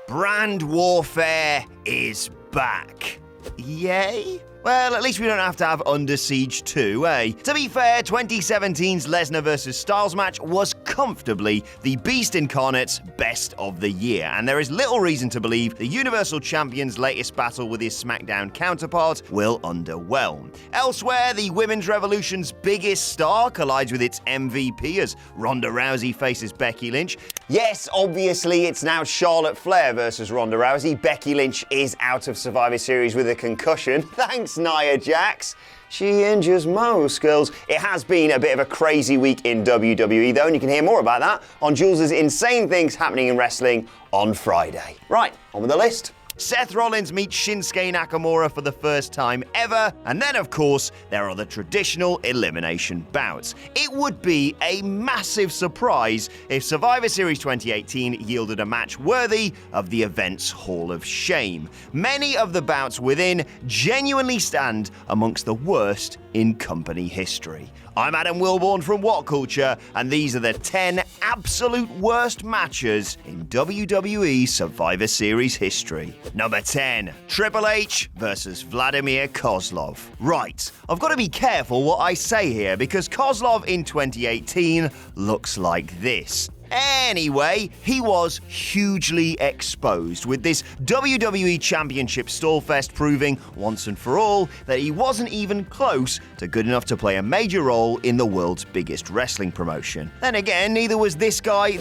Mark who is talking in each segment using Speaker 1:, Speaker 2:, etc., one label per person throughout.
Speaker 1: Brand warfare is back. Yay? Well, at least we don't have to have Under Siege 2, eh? To be fair, 2017's Lesnar vs. Styles match was comfortably the Beast Incarnate's best of the year, and there is little reason to believe the Universal Champion's latest battle with his SmackDown counterpart will underwhelm. Elsewhere, the Women's Revolution's biggest star collides with its MVP as Ronda Rousey faces Becky Lynch. Yes, obviously, it's now Charlotte Flair versus Ronda Rousey. Becky Lynch is out of Survivor Series with a concussion. Thanks, Nia Jax. She injures most girls. It has been a bit of a crazy week in WWE, though, and you can hear more about that on Jules' Insane Things Happening in Wrestling on Friday. Right, on with the list. Seth Rollins meets Shinsuke Nakamura for the first time ever, and then of course there are the traditional elimination bouts. It would be a massive surprise if Survivor Series 2018 yielded a match worthy of the event's Hall of Shame. Many of the bouts within genuinely stand amongst the worst in company history. I'm Adam Wilborn from WhatCulture, and these are the 10 absolute worst matches in WWE Survivor Series history. Number 10, Triple H versus Vladimir Kozlov. Right, I've got to be careful what I say here because Kozlov in 2018 looks like this. Anyway, he was hugely exposed, with this WWE Championship stallfest proving once and for all that he wasn't even close to good enough to play a major role in the world's biggest wrestling promotion. Then again, neither was this guy,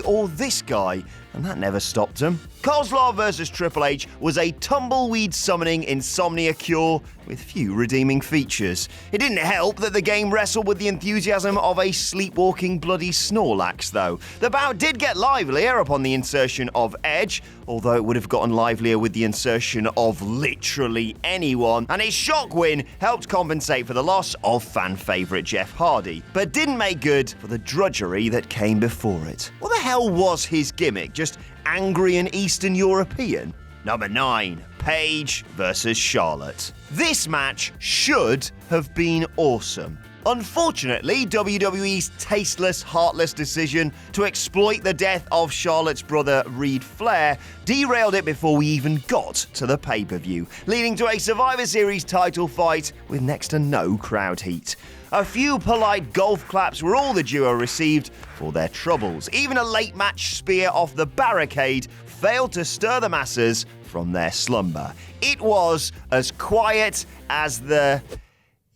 Speaker 1: or this guy, and that never stopped him. Kozlov versus Triple H was a tumbleweed summoning insomnia cure with few redeeming features. It didn't help that the game wrestled with the enthusiasm of a sleepwalking bloody Snorlax, though. The bout did get livelier upon the insertion of Edge, although it would have gotten livelier with the insertion of literally anyone, and his shock win helped compensate for the loss of fan favourite Jeff Hardy, but didn't make good for the drudgery that came before it. What the hell was his gimmick? Just angry and Eastern European? Number 9, Paige versus Charlotte. This match should have been awesome. Unfortunately, WWE's tasteless, heartless decision to exploit the death of Charlotte's brother, Reed Flair, derailed it before we even got to the pay-per-view, leading to a Survivor Series title fight with next to no crowd heat. A few polite golf claps were all the duo received for their troubles. Even a late match spear off the barricade failed to stir the masses from their slumber. It was as quiet as the...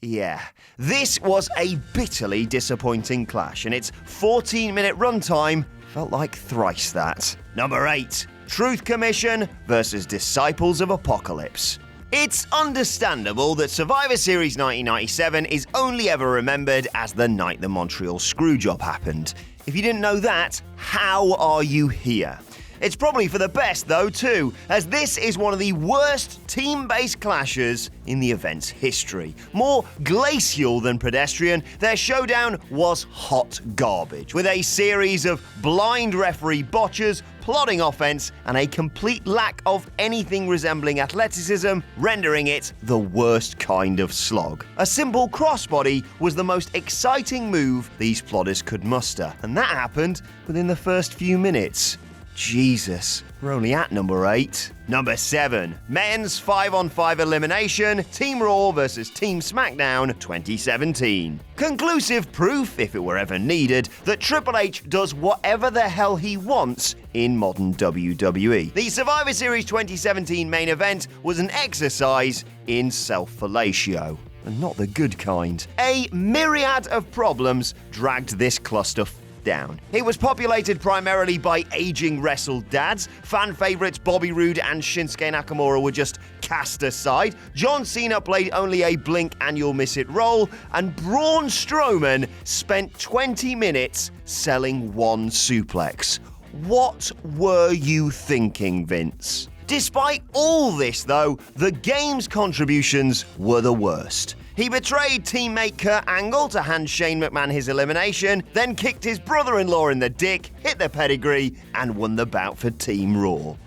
Speaker 1: Yeah, this was a bitterly disappointing clash, and its 14-minute runtime felt like thrice that. Number 8, Truth Commission versus Disciples of Apocalypse. It's understandable that Survivor Series 1997 is only ever remembered as the night the Montreal Screwjob happened. If you didn't know that, how are you here? It's probably for the best, though, too, as this is one of the worst team-based clashes in the event's history. More glacial than pedestrian, their showdown was hot garbage, with a series of blind referee botches, plodding offense, and a complete lack of anything resembling athleticism, rendering it the worst kind of slog. A simple crossbody was the most exciting move these plodders could muster, and that happened within the first few minutes. Jesus, we're only at number 8. Number 7, Men's 5-on-5 Elimination, Team Raw versus Team SmackDown 2017. Conclusive proof, if it were ever needed, that Triple H does whatever the hell he wants in modern WWE. The Survivor Series 2017 main event was an exercise in self-fellatio, and not the good kind. A myriad of problems dragged this cluster down. It was populated primarily by aging wrestle dads. Fan favorites Bobby Roode and Shinsuke Nakamura were just cast aside. John Cena played only a blink and you'll miss it role, and Braun Strowman spent 20 minutes selling one suplex. What were you thinking, Vince? Despite all this, though, the game's contributions were the worst. He betrayed teammate Kurt Angle to hand Shane McMahon his elimination, then kicked his brother-in-law in the dick, hit the pedigree, and won the bout for Team Raw.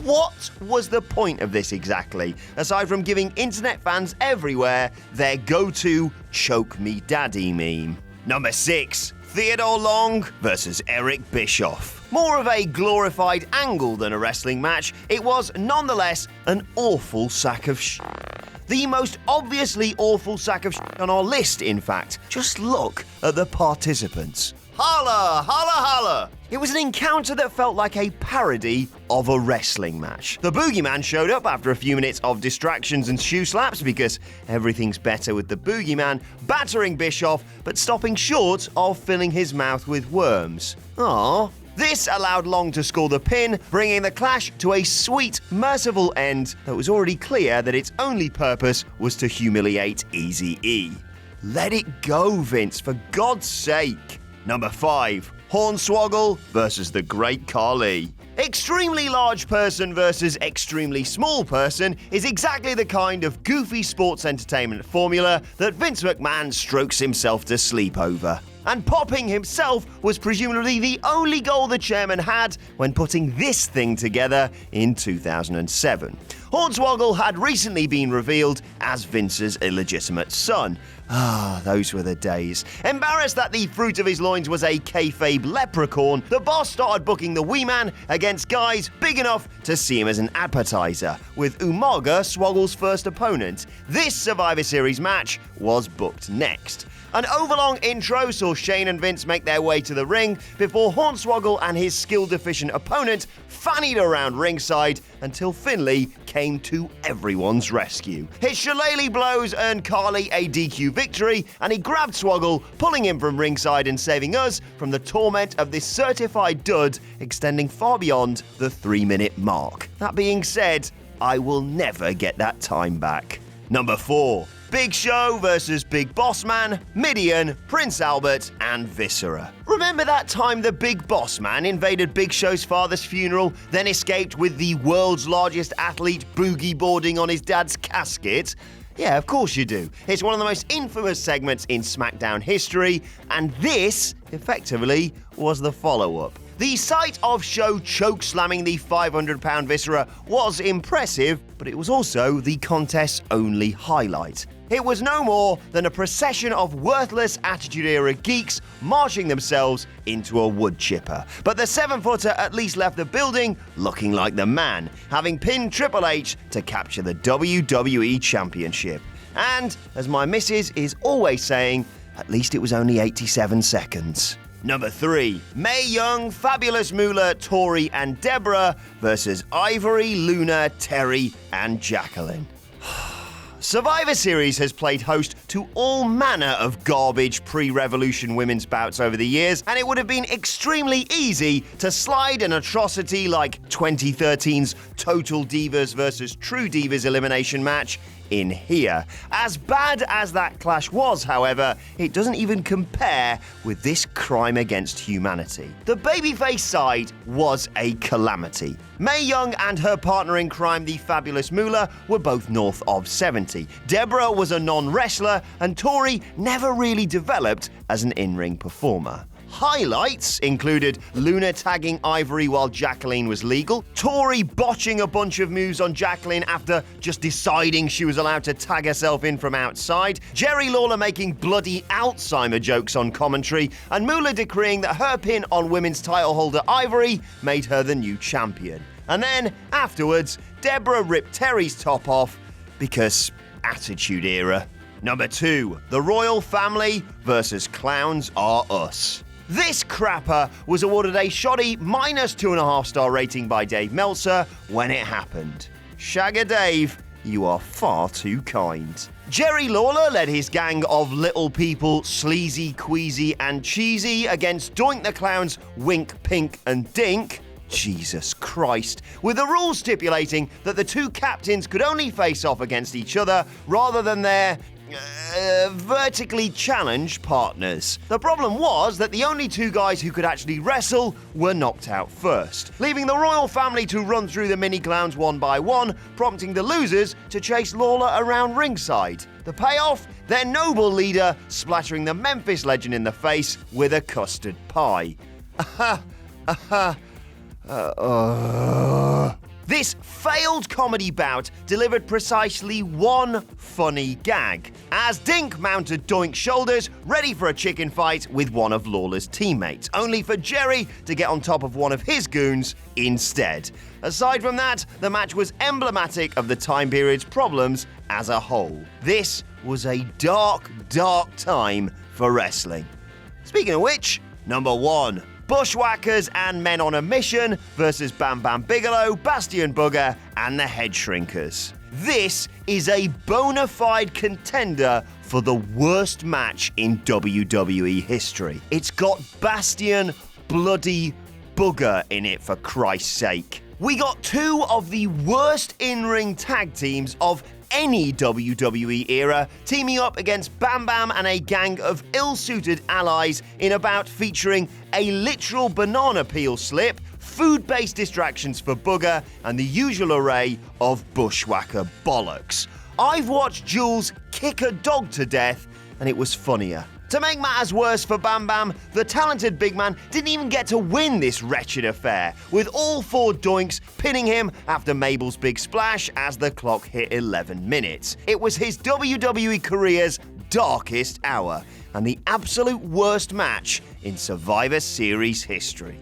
Speaker 1: What was the point of this exactly, aside from giving internet fans everywhere their go-to choke me daddy meme? Number 6. Theodore Long versus Eric Bischoff. More of a glorified angle than a wrestling match, it was nonetheless an awful sack of sh**. The most obviously awful sack of shit on our list, in fact. Just look at the participants. Holla, holla, holla! It was an encounter that felt like a parody of a wrestling match. The Boogeyman showed up after a few minutes of distractions and shoe slaps because everything's better with the Boogeyman battering Bischoff but stopping short of filling his mouth with worms. Aww. This allowed Long to score the pin, bringing the clash to a sweet, merciful end that was already clear that its only purpose was to humiliate Eazy-E. Let it go, Vince, for God's sake. Number 5. Hornswoggle versus the Great Khali. Extremely large person versus extremely small person is exactly the kind of goofy sports entertainment formula that Vince McMahon strokes himself to sleep over. And popping himself was presumably the only goal the chairman had when putting this thing together in 2007. Hornswoggle had recently been revealed as Vince's illegitimate son. Ah, those were the days. Embarrassed that the fruit of his loins was a kayfabe leprechaun, the boss started booking the wee man against guys big enough to see him as an appetizer, with Umaga Swoggle's first opponent. This Survivor Series match was booked next. An overlong intro saw Shane and Vince make their way to the ring before Hornswoggle and his skill-deficient opponent fannied around ringside until Finlay came to everyone's rescue. His shillelagh blows earned Khali a DQ victory, and he grabbed Swoggle, pulling him from ringside and saving us from the torment of this certified dud extending far beyond the 3-minute mark. That being said, I will never get that time back. Number 4. Big Show versus Big Bossman, Midian, Prince Albert, and Viscera. Remember that time the Big Bossman invaded Big Show's father's funeral, then escaped with the world's largest athlete boogie boarding on his dad's casket? Yeah, of course you do. It's one of the most infamous segments in SmackDown history, and this, effectively, was the follow-up. The sight of Show choke-slamming the 500-pound Viscera was impressive, but it was also the contest's only highlight. It was no more than a procession of worthless Attitude-Era geeks marching themselves into a wood chipper. But the 7-footer at least left the building looking like the man, having pinned Triple H to capture the WWE Championship. And, as my missus is always saying, at least it was only 87 seconds. Number 3. Mae Young, Fabulous Moolah, Tori, and Deborah versus Ivory, Luna, Terry, and Jacqueline. Survivor Series has played host to all manner of garbage pre-revolution women's bouts over the years, and it would have been extremely easy to slide an atrocity like 2013's Total Divas vs. True Divas elimination match in here. As bad as that clash was, however, it doesn't even compare with this crime against humanity. The babyface side was a calamity. Mae Young and her partner in crime, the Fabulous Moolah, were both north of 70. Deborah was a non-wrestler, and Tori never really developed as an in-ring performer. Highlights included Luna tagging Ivory while Jacqueline was legal, Tori botching a bunch of moves on Jacqueline after just deciding she was allowed to tag herself in from outside, Jerry Lawler making bloody Alzheimer jokes on commentary, and Moolah decreeing that her pin on women's title holder Ivory made her the new champion. And then, afterwards, Deborah ripped Terry's top off because Attitude Era. Number 2. The Royal Family versus Clowns Are Us. This crapper was awarded a shoddy -2.5-star rating by Dave Meltzer when it happened. Shagger Dave, you are far too kind. Jerry Lawler led his gang of little people, sleazy, queasy, and cheesy against Doink the Clown's Wink, Pink, and Dink. Jesus Christ, with the rules stipulating that the two captains could only face off against each other rather than their vertically challenged partners. The problem was that the only two guys who could actually wrestle were knocked out first, leaving the royal family to run through the mini-clowns one by one, prompting the losers to chase Lawler around ringside. The payoff? Their noble leader splattering the Memphis legend in the face with a custard pie. This failed comedy bout delivered precisely one funny gag, as Dink mounted Doink's shoulders, ready for a chicken fight with one of Lawler's teammates, only for Jerry to get on top of one of his goons instead. Aside from that, the match was emblematic of the time period's problems as a whole. This was a dark, dark time for wrestling. Speaking of which, number 1. Bushwhackers and Men on a Mission versus Bam Bam Bigelow, Bastion Booger, and the Head Shrinkers. This is a bona fide contender for the worst match in WWE history. It's got Bastion Bloody Booger in it, for Christ's sake. We got two of the worst in-ring tag teams of any WWE era teaming up against Bam Bam and a gang of ill-suited allies in a bout featuring a literal banana peel slip, food-based distractions for Booger, and the usual array of bushwhacker bollocks. I've watched Jules kick a dog to death, and it was funnier. To make matters worse for Bam Bam, the talented big man didn't even get to win this wretched affair, with all 4 doinks pinning him after Mabel's big splash as the clock hit 11 minutes. It was his WWE career's darkest hour, and the absolute worst match in Survivor Series history.